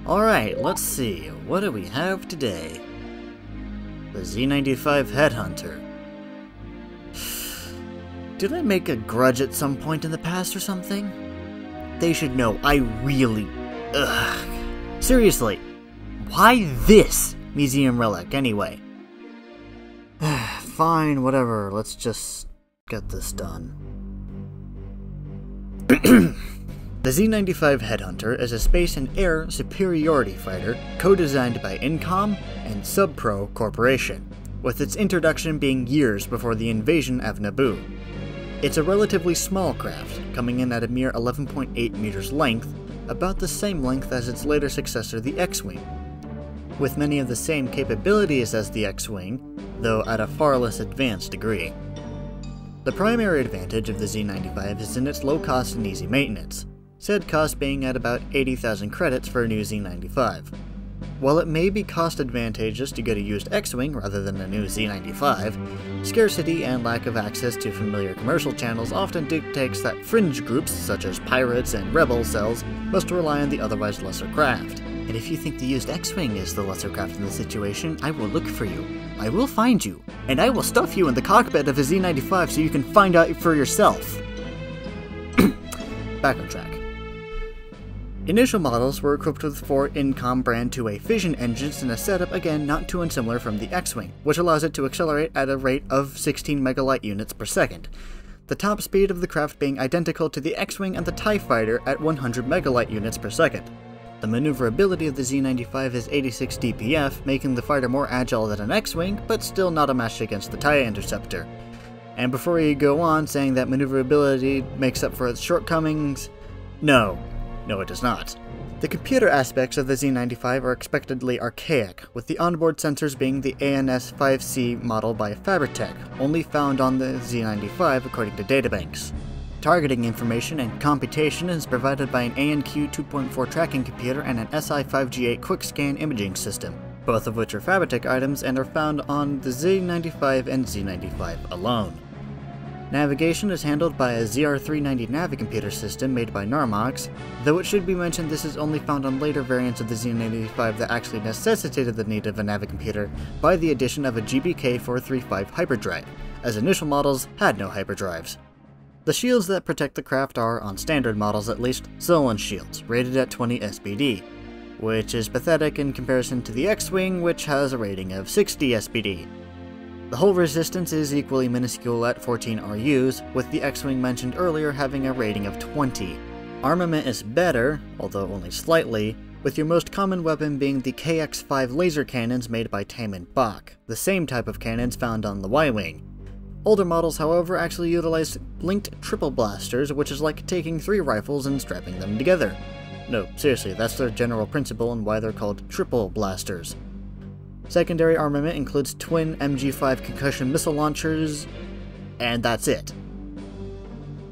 Alright, let's see. What do we have today? The Z-95 Headhunter. Did I make a grudge at some point in the past or something? They should know I really... Ugh. Seriously, why this museum relic anyway? Fine, whatever, let's just get this done. The Z-95 Headhunter is a space and air superiority fighter co-designed by Incom and Subpro Corporation, with its introduction being years before the invasion of Naboo. It's a relatively small craft, coming in at a mere 11.8 meters length, about the same length as its later successor, the X-Wing, with many of the same capabilities as the X-Wing, though at a far less advanced degree. The primary advantage of the Z-95 is in its low cost and easy maintenance, said cost being at about 80,000 credits for a new Z-95. While it may be cost advantageous to get a used X-Wing rather than a new Z-95, scarcity and lack of access to familiar commercial channels often dictates that fringe groups such as pirates and rebel cells must rely on the otherwise lesser craft. And if you think the used X-Wing is the lesser craft in the situation, I will look for you. I will find you, and I will stuff you in the cockpit of a Z-95 so you can find out for yourself. Back on track. Initial models were equipped with 4 Incom Brand 2A fission engines in a setup again not too unsimilar from the X-Wing, which allows it to accelerate at a rate of 16 megalight units per second. The top speed of the craft being identical to the X-Wing and the TIE Fighter at 100 megalight units per second. The maneuverability of the Z-95 is 86 DPF, making the fighter more agile than an X-Wing, but still not a match against the TIE Interceptor. And before you go on saying that maneuverability makes up for its shortcomings, no, it does not. The computer aspects of the Z-95 are expectedly archaic, with the onboard sensors being the ANS-5C model by Fabritech, only found on the Z-95 according to databanks. Targeting information and computation is provided by an ANQ 2.4 tracking computer and an SI5G8 quick scan imaging system, both of which are Fabritech items and are found on the Z-95 and Z-95 alone. Navigation is handled by a ZR390 navicomputer system made by Narmox, though it should be mentioned this is only found on later variants of the Z-95 that actually necessitated the need of a navicomputer by the addition of a GBK435 hyperdrive, as initial models had no hyperdrives. The shields that protect the craft are, on standard models at least, Solon shields, rated at 20 SPD, which is pathetic in comparison to the X-Wing, which has a rating of 60 SPD. The hull resistance is equally minuscule at 14 RUs, with the X-Wing mentioned earlier having a rating of 20. Armament is better, although only slightly, with your most common weapon being the KX-5 laser cannons made by Taman Bach, the same type of cannons found on the Y-Wing. Older models, however, actually utilize linked triple blasters, which is like taking 3 rifles and strapping them together. No, seriously, that's their general principle and why they're called triple blasters. Secondary armament includes twin MG5 concussion missile launchers, and that's it.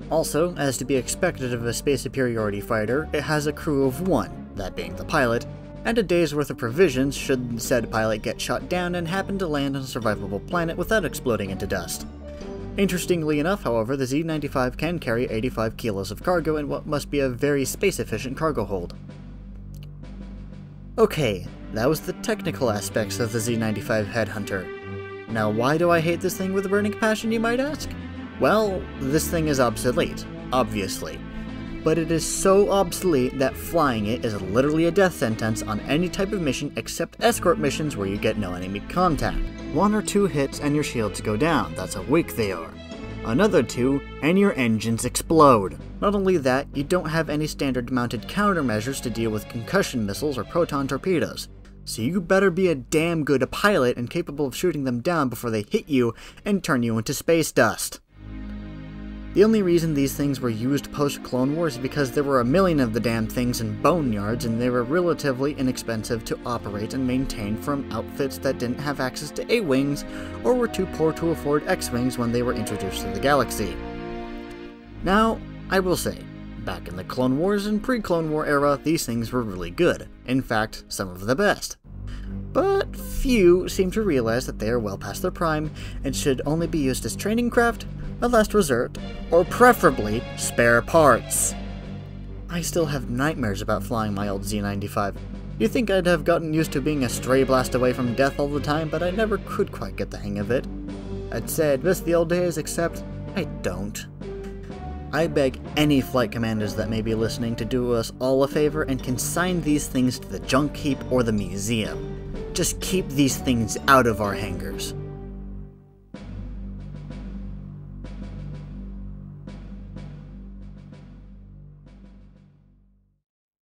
Also, as to be expected of a space superiority fighter, it has a crew of 1, that being the pilot, and a day's worth of provisions should said pilot get shot down and happen to land on a survivable planet without exploding into dust. Interestingly enough, however, the Z-95 can carry 85 kilos of cargo in what must be a very space-efficient cargo hold. Okay, that was the technical aspects of the Z-95 Headhunter. Now why do I hate this thing with a burning passion, you might ask? Well, this thing is obsolete, obviously. But it is so obsolete that flying it is literally a death sentence on any type of mission except escort missions where you get no enemy contact. 1 or 2 hits and your shields go down, that's how weak they are. Another 2 and your engines explode. Not only that, you don't have any standard mounted countermeasures to deal with concussion missiles or proton torpedoes. So you better be a damn good pilot and capable of shooting them down before they hit you and turn you into space dust. The only reason these things were used post-Clone Wars is because there were a million of the damn things in boneyards and they were relatively inexpensive to operate and maintain from outfits that didn't have access to A-Wings or were too poor to afford X-Wings when they were introduced to the galaxy. Now, I will say, back in the Clone Wars and pre-Clone War era, these things were really good. In fact, some of the best. But few seem to realize that they are well past their prime and should only be used as training craft, a last resort, or preferably spare parts. I still have nightmares about flying my old Z-95. You'd think I'd have gotten used to being a stray blast away from death all the time, but I never could quite get the hang of it. I'd say I'd miss the old days, except I don't. I beg any flight commanders that may be listening to do us all a favor and consign these things to the junk heap or the museum. Just keep these things out of our hangars.